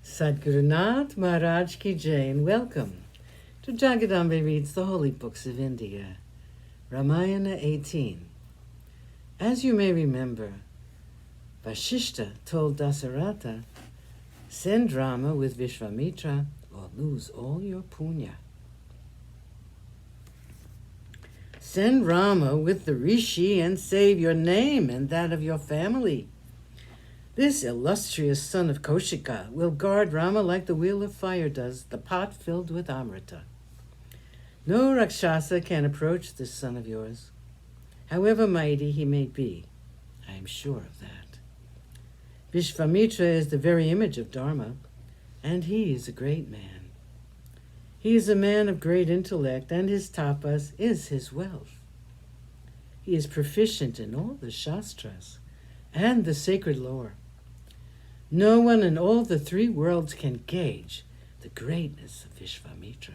Sadhgurunath Maharaj Ki Jai, and welcome to Jagadambe Reads the Holy Books of India, Ramayana18. As you may remember, Vasishta told Dasaratha, send Rama with Vishvamitra or lose all your punya. Send Rama with the Rishi and save your name and that of your family. This illustrious son of Kaushika will guard Rama like the wheel of fire does the pot filled with Amrita. No Rakshasa can approach this son of yours, however mighty he may be. I am sure of that. Vishvamitra is the very image of Dharma, and he is a great man. He is a man of great intellect, and his tapas is his wealth. He is proficient in all the Shastras and the sacred lore. No one in all the three worlds can gauge the greatness of Vishvamitra.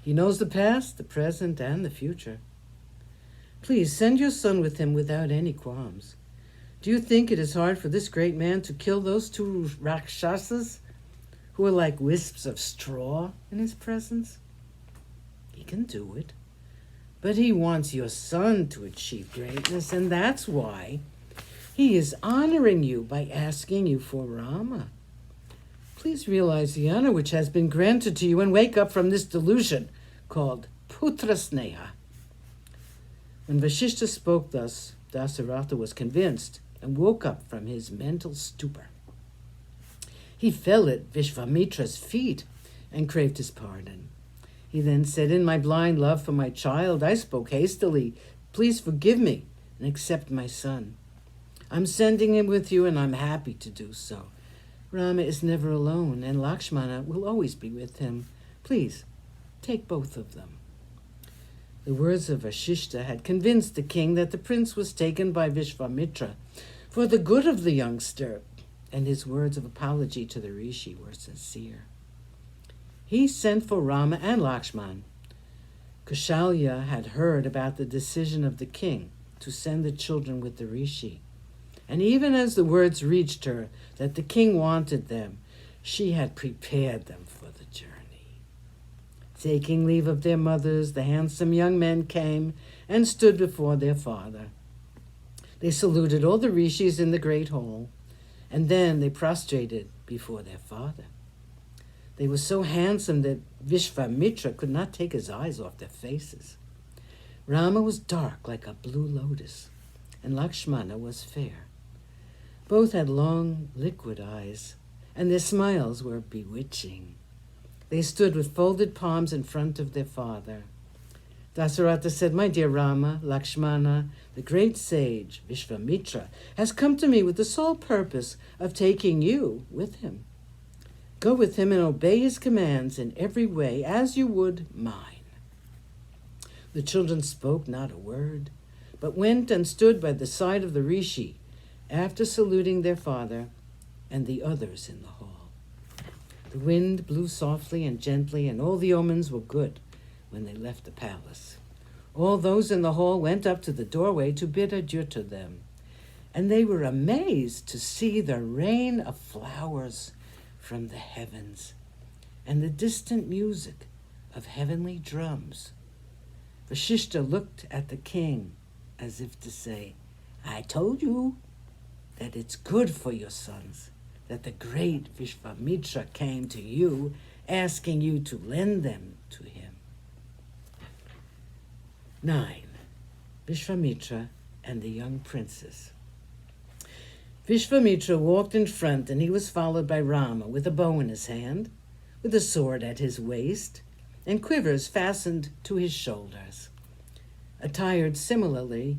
He knows the past, the present, and the future. Please send your son with him without any qualms. Do you think it is hard for this great man to kill those two Rakshasas who are like wisps of straw in his presence? He can do it. But he wants your son to achieve greatness, and that's why he is honoring you by asking you for Rama. Please realize the honor which has been granted to you and wake up from this delusion called Putra Sneha. When Vasishta spoke thus, Dasaratha was convinced and woke up from his mental stupor. He fell at Vishvamitra's feet and craved his pardon. He then said, in my blind love for my child, I spoke hastily. Please forgive me and accept my son. I'm sending him with you, and I'm happy to do so. Rama is never alone, and Lakshmana will always be with him. Please, take both of them. The words of Vasishta had convinced the king that the prince was taken by Vishvamitra for the good of the youngster, and his words of apology to the rishi were sincere. He sent for Rama and Lakshman. Kaushalya had heard about the decision of the king to send the children with the rishi. And even as the words reached her that the king wanted them, she had prepared them for the journey. Taking leave of their mothers, the handsome young men came and stood before their father. They saluted all the rishis in the great hall, and then they prostrated before their father. They were so handsome that Vishvamitra could not take his eyes off their faces. Rama was dark like a blue lotus, and Lakshmana was fair. Both had long, liquid eyes, and their smiles were bewitching. They stood with folded palms in front of their father. Dasaratha said, my dear Rama, Lakshmana, the great sage, Vishvamitra, has come to me with the sole purpose of taking you with him. Go with him and obey his commands in every way, as you would mine. The children spoke not a word, but went and stood by the side of the rishi, after saluting their father and the others in the hall. The wind blew softly and gently, and all the omens were good when they left the palace. All those in the hall went up to the doorway to bid adieu to them, and they were amazed to see the rain of flowers from the heavens and the distant music of heavenly drums. Vasishta looked at the king as if to say, I told you that it's good for your sons that the great Vishvamitra came to you, asking you to lend them to him. 9. Vishvamitra and the young princes. Vishvamitra walked in front, and he was followed by Rama with a bow in his hand, with a sword at his waist, and quivers fastened to his shoulders. Attired similarly,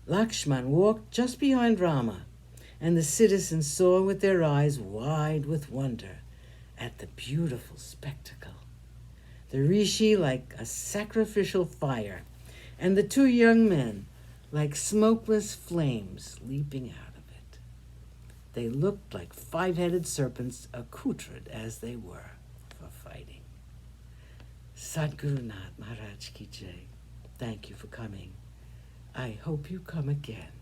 Lakshman walked just behind Rama, and the citizens saw with their eyes wide with wonder at the beautiful spectacle. The rishi like a sacrificial fire, and the two young men like smokeless flames leaping out of it. They looked like five-headed serpents accoutred as they were for fighting. Sadhgurunath Maharaj Ki Jai. Thank you for coming. I hope you come again.